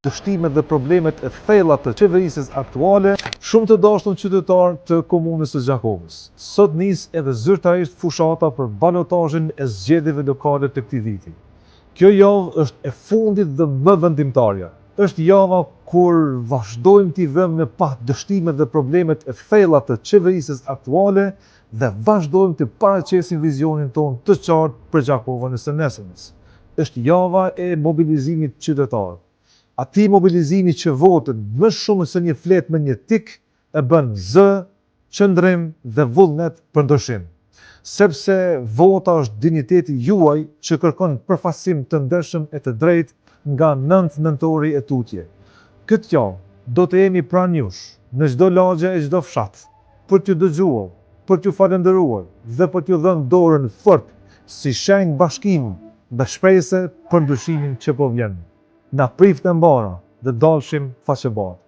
dështimet dhe problemet e thella të qeverisjes aktuale, shumë të dashur qytetar të komunës së Gjakovës. Sot nis edhe zyrtarisht fushata për balotazhin e zgjedhjeve lokale të këtij viti. Kjo javë është e fundit dhe më vendimtare. Është java kur vazhdojmë t'i vëmë në pa dështimet dhe problemet e thella të qeverisjes aktuale dhe vazhdojmë të paraqesim vizionin tonë të qartë për Gjakovën e së nesërmes. Është java e mobilizimit qytetar. Atij mobilizimi që votën më shumë se një flet me një tik e bën zë, qëndrim dhe vullnet për ndryshim. Sepse vota është dinjiteti juaj që kërkon përfaqësim të ndershëm e të drejtë nga 9 nëntori e tutje. Këtë javë do të jemi pranë jush, në çdo lagje e çdo fshat, për t'ju dëgjuar, për t'ju falendëruar dhe për t'ju dhënë dorën fort si shenjë bashkimi dhe shpresë për ndryshimin që po vjen. Na prift e mbara dhe dalshim faqe bardhë.